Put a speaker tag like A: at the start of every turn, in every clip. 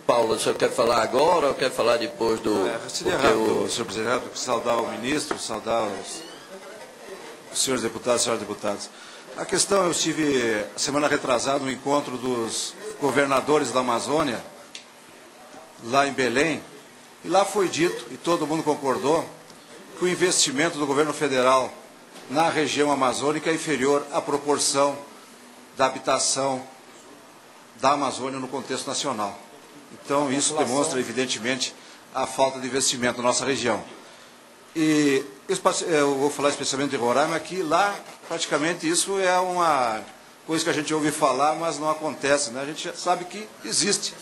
A: Paulo, o senhor quer falar agora ou quer falar depois do...
B: Seria rápido, senhor presidente, saudar o ministro, saudar os senhores deputados e senhoras deputadas. A questão, eu estive, semana retrasada, no encontro dos governadores da Amazônia, lá em Belém, e lá foi dito, e todo mundo concordou, que o investimento do governo federal na região amazônica é inferior à proporção da habitação da Amazônia no contexto nacional. Então, isso demonstra, evidentemente, a falta de investimento na nossa região. E eu vou falar especialmente de Roraima, que lá, praticamente, isso é uma coisa que a gente ouve falar, mas não acontece, né? A gente sabe que existe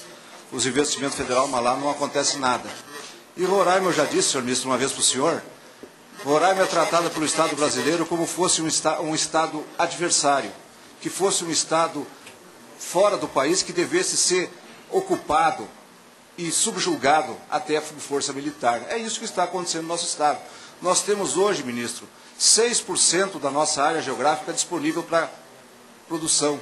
B: os investimentos federais, mas lá não acontece nada. E Roraima, eu já disse, senhor ministro, uma vez para o senhor, Roraima é tratada pelo Estado brasileiro como fosse um Estado adversário, que fosse um Estado fora do país que devesse ser ocupado e subjugado até por força militar. É isso que está acontecendo no nosso Estado. Nós temos hoje, ministro, 6% da nossa área geográfica disponível para produção.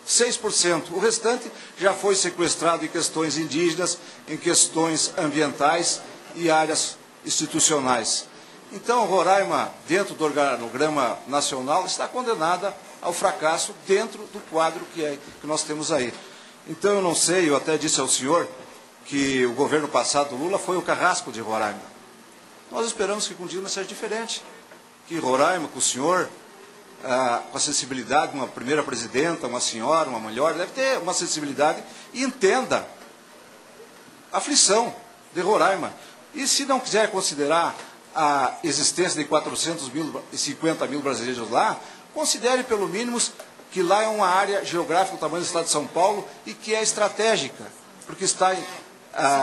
B: 6%. O restante já foi sequestrado em questões indígenas, em questões ambientais e áreas institucionais. Então, Roraima, dentro do organograma nacional, está condenada ao fracasso dentro do quadro que nós temos aí. Então, eu não sei, eu até disse ao senhor que o governo passado do Lula foi o carrasco de Roraima. Nós esperamos que com o Dilma seja diferente. Que Roraima, com o senhor, com a sensibilidade, uma primeira presidenta, uma senhora, uma mulher, deve ter uma sensibilidade e entenda a aflição de Roraima. E se não quiser considerar a existência de 450 mil brasileiros lá, considere pelo mínimo que lá é uma área geográfica do tamanho do estado de São Paulo e que é estratégica, porque está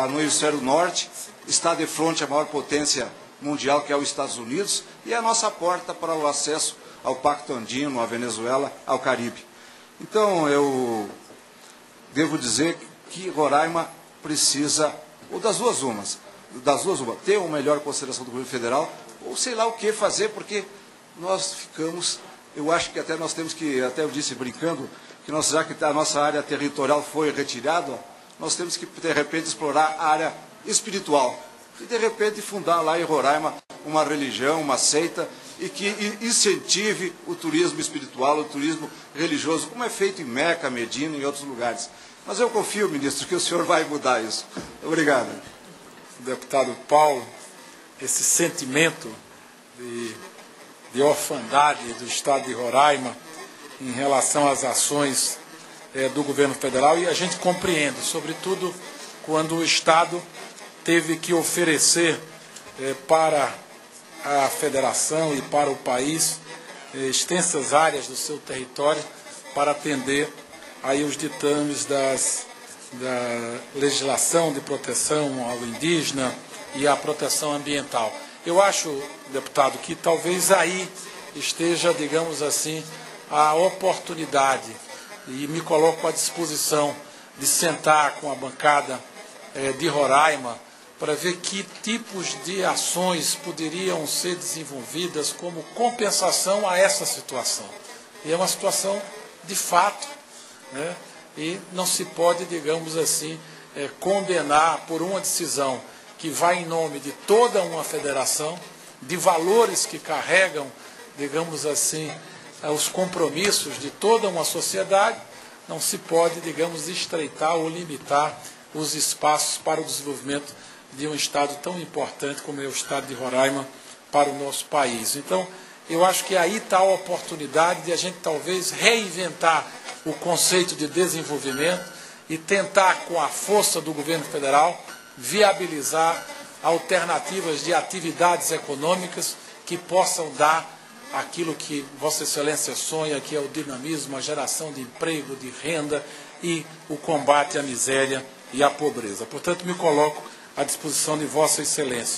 B: no hemisfério norte, está de frente à maior potência mundial, que é os Estados Unidos, e é a nossa porta para o acesso ao Pacto Andino, à Venezuela, ao Caribe. Então, eu devo dizer que Roraima precisa, ou das duas umas, ter uma melhor consideração do governo federal, ou sei lá o que fazer, porque nós ficamos, eu acho que até nós temos que, até eu disse brincando, que nós, já que a nossa área territorial foi retirada, nós temos que, de repente, explorar a área espiritual. E, de repente, fundar lá em Roraima uma religião, uma seita, e que incentive o turismo espiritual, o turismo religioso, como é feito em Meca, Medina e em outros lugares. Mas eu confio, ministro, que o senhor vai mudar isso. Obrigado.
C: Deputado Paulo, esse sentimento de orfandade do Estado de Roraima em relação às ações do governo federal, e a gente compreende, sobretudo quando o Estado teve que oferecer para a federação e para o país extensas áreas do seu território para atender aí os ditames da legislação de proteção ao indígena e à proteção ambiental. Eu acho, deputado, que talvez aí esteja, digamos assim, a oportunidade, e me coloco à disposição de sentar com a bancada de Roraima para ver que tipos de ações poderiam ser desenvolvidas como compensação a essa situação. E é uma situação de fato, né? E não se pode, digamos assim, condenar por uma decisão que vai em nome de toda uma federação, de valores que carregam, digamos assim, os compromissos de toda uma sociedade, não se pode, digamos, estreitar ou limitar os espaços para o desenvolvimento de um Estado tão importante como é o Estado de Roraima para o nosso país. Então, eu acho que aí está a oportunidade de a gente talvez reinventar o conceito de desenvolvimento e tentar, com a força do governo federal, viabilizar alternativas de atividades econômicas que possam dar aquilo que Vossa Excelência sonha, que é o dinamismo, a geração de emprego, de renda e o combate à miséria e à pobreza. Portanto, me coloco à disposição de Vossa Excelência.